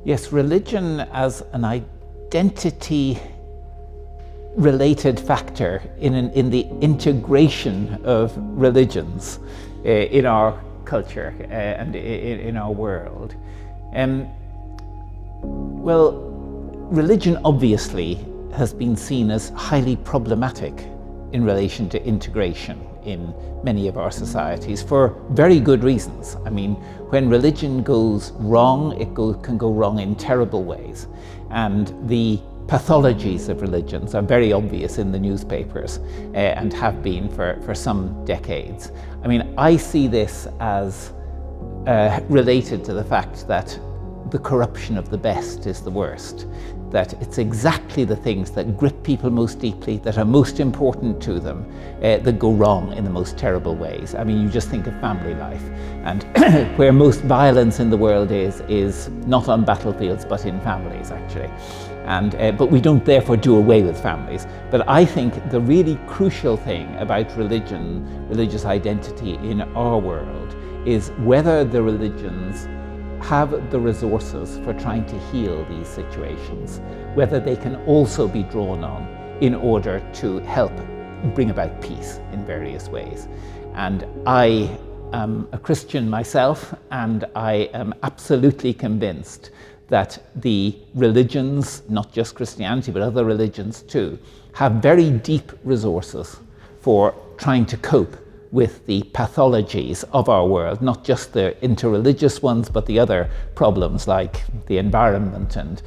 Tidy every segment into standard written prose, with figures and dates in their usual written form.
Yes, religion as an identity-related factor in the integration of religions in our culture and in our world. Well, religion obviously has been seen as highly problematic in relation to integration in many of our societies for very good reasons. I mean, when religion goes wrong, can go wrong in terrible ways. And the pathologies of religions are very obvious in the newspapers and have been for some decades. I mean, I see this as related to the fact that the corruption of the best is the worst, that it's exactly the things that grip people most deeply, that are most important to them, that go wrong in the most terrible ways. I mean, you just think of family life, and where most violence in the world is not on battlefields, but in families, actually. But we don't therefore do away with families. But I think the really crucial thing about religion, religious identity in our world, is whether the religions have the resources for trying to heal these situations, whether they can also be drawn on in order to help bring about peace in various ways. And I am a Christian myself, and I am absolutely convinced that the religions, not just Christianity, but other religions too, have very deep resources for trying to cope with the pathologies of our world, not just the interreligious ones, but the other problems like the environment and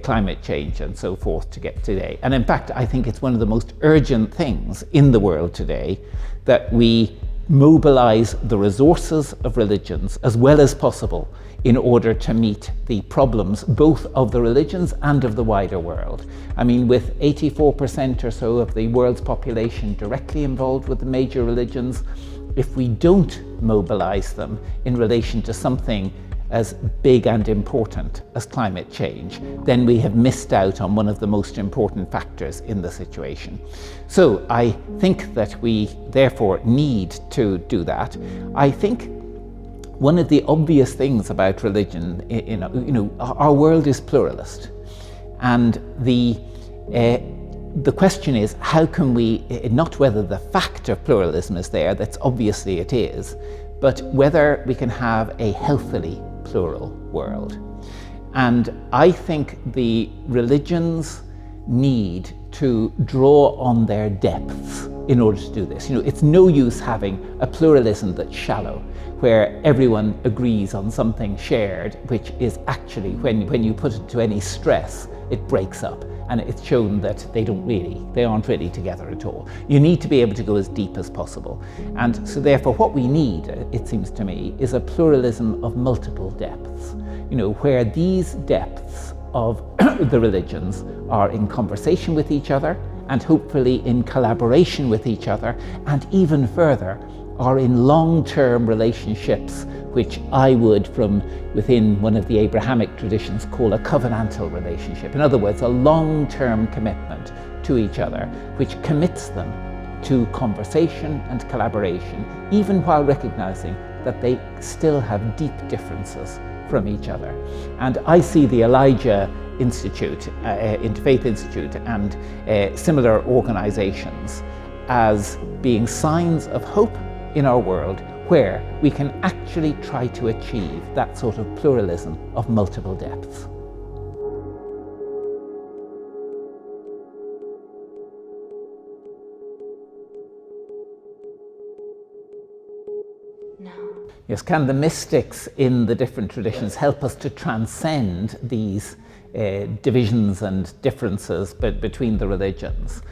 climate change and so forth to get today. And in fact, I think it's one of the most urgent things in the world today that we mobilize the resources of religions as well as possible in order to meet the problems both of the religions and of the wider world. I mean, with 84% or so of the world's population directly involved with the major religions, if we don't mobilize them in relation to something as big and important as climate change, then we have missed out on one of the most important factors in the situation. So I think that we therefore need to do that. I think one of the obvious things about religion, our world is pluralist, and the question is, how can we, not whether the fact of pluralism is there, that's obviously it is, but whether we can have a healthily plural world. And I think the religions need to draw on their depths in order to do this. It's no use having a pluralism that's shallow, where everyone agrees on something shared, which is actually, when you put it to any stress, it breaks up. And it's shown that they aren't really together at all. You need to be able to go as deep as possible. And so therefore what we need, it seems to me, is a pluralism of multiple depths, where these depths of the religions are in conversation with each other, and hopefully in collaboration with each other, and even further, are in long-term relationships, which I would, from within one of the Abrahamic traditions, call a covenantal relationship. In other words, a long-term commitment to each other, which commits them to conversation and collaboration, even while recognizing that they still have deep differences from each other. And I see the Elijah Institute, Interfaith Institute, and similar organizations as being signs of hope in our world, where we can actually try to achieve that sort of pluralism of multiple depths. No. Yes, can the mystics in the different traditions help us to transcend these divisions and differences between the religions?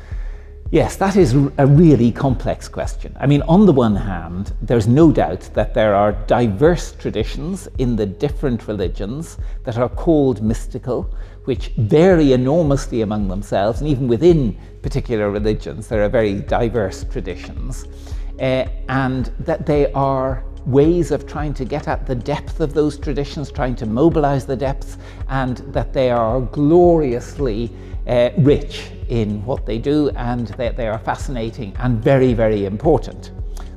Yes, that is a really complex question. I mean, on the one hand, there's no doubt that there are diverse traditions in the different religions that are called mystical, which vary enormously among themselves, and even within particular religions, there are very diverse traditions, and that they are ways of trying to get at the depth of those traditions, trying to mobilize the depths, and that they are gloriously rich in what they do, and that they are fascinating and very, very important.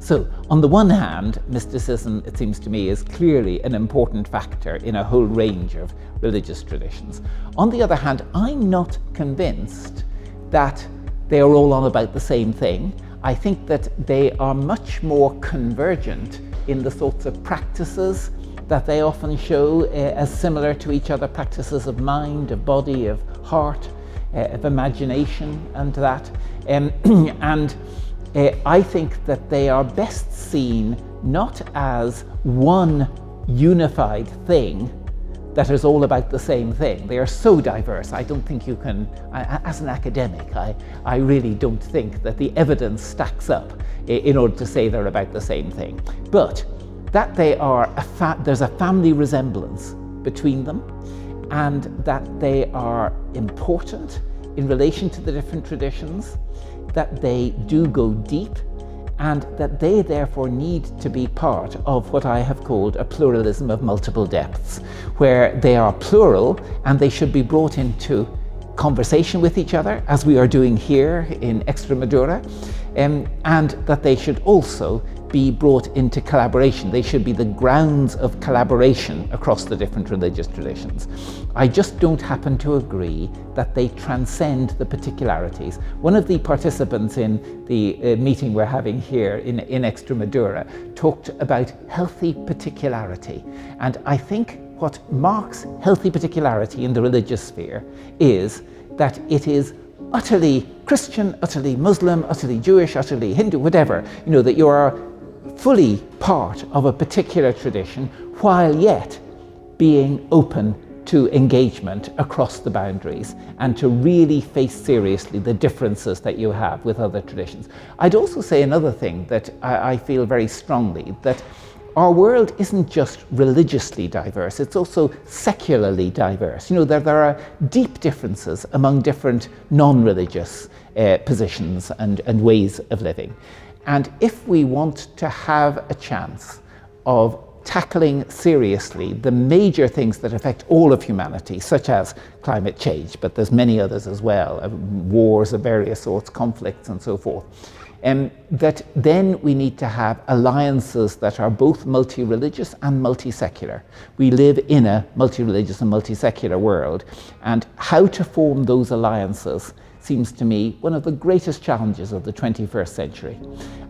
So, on the one hand, mysticism, it seems to me, is clearly an important factor in a whole range of religious traditions. On the other hand, I'm not convinced that they are all on about the same thing. I think that they are much more convergent in the sorts of practices that they often show as similar to each other, practices of mind, of body, of heart, of imagination and that. I think that they are best seen not as one unified thing that is all about the same thing. They are so diverse. I don't think you can, as an academic, I really don't think that the evidence stacks up in order to say they're about the same thing. But that they are, there's a family resemblance between them, and that they are important in relation to the different traditions, that they do go deep, and that they therefore need to be part of what I have called a pluralism of multiple depths, where they are plural and they should be brought into conversation with each other, as we are doing here in Extremadura, and that they should also be brought into collaboration. They should be the grounds of collaboration across the different religious traditions. I just don't happen to agree that they transcend the particularities. One of the participants in the meeting we're having here in Extremadura talked about healthy particularity. And I think what marks healthy particularity in the religious sphere is that it is utterly Christian, utterly Muslim, utterly Jewish, utterly Hindu, whatever, that you are fully part of a particular tradition, while yet being open to engagement across the boundaries and to really face seriously the differences that you have with other traditions. I'd also say another thing that I feel very strongly, that our world isn't just religiously diverse, it's also secularly diverse. There are deep differences among different non-religious positions and ways of living. And if we want to have a chance of tackling seriously the major things that affect all of humanity, such as climate change, but there's many others as well, wars of various sorts, conflicts and so forth, that then we need to have alliances that are both multi-religious and multi-secular. We live in a multi-religious and multi-secular world, and how to form those alliances seems to me one of the greatest challenges of the 21st century.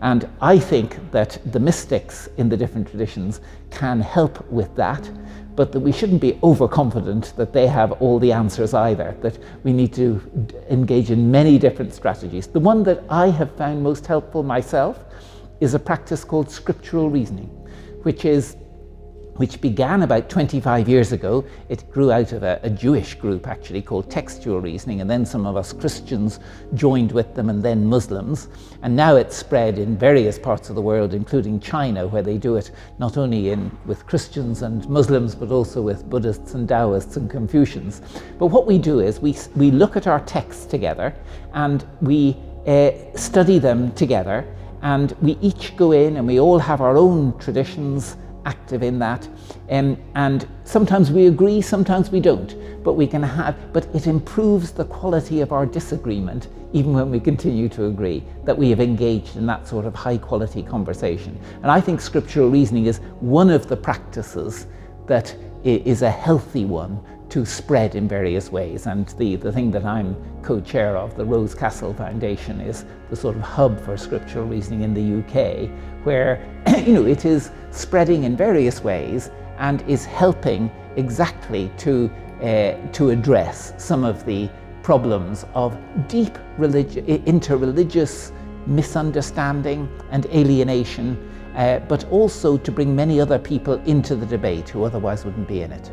And I think that the mystics in the different traditions can help with that, but that we shouldn't be overconfident that they have all the answers either, that we need to engage in many different strategies. The one that I have found most helpful myself is a practice called scriptural reasoning, which began about 25 years ago. It grew out of a Jewish group actually called textual reasoning, and then some of us Christians joined with them, and then Muslims. And now it's spread in various parts of the world, including China, where they do it not only with Christians and Muslims, but also with Buddhists and Taoists and Confucians. But what we do is we look at our texts together, and we study them together, and we each go in and we all have our own traditions active in that, and sometimes we agree, sometimes we don't, but it improves the quality of our disagreement, even when we continue to agree, that we have engaged in that sort of high quality conversation. And I think scriptural reasoning is one of the practices that is a healthy one to spread in various ways. And the thing that I'm co-chair of, the Rose Castle Foundation, is the sort of hub for scriptural reasoning in the UK, where it is spreading in various ways and is helping exactly to address some of the problems of deep interreligious misunderstanding and alienation, but also to bring many other people into the debate who otherwise wouldn't be in it.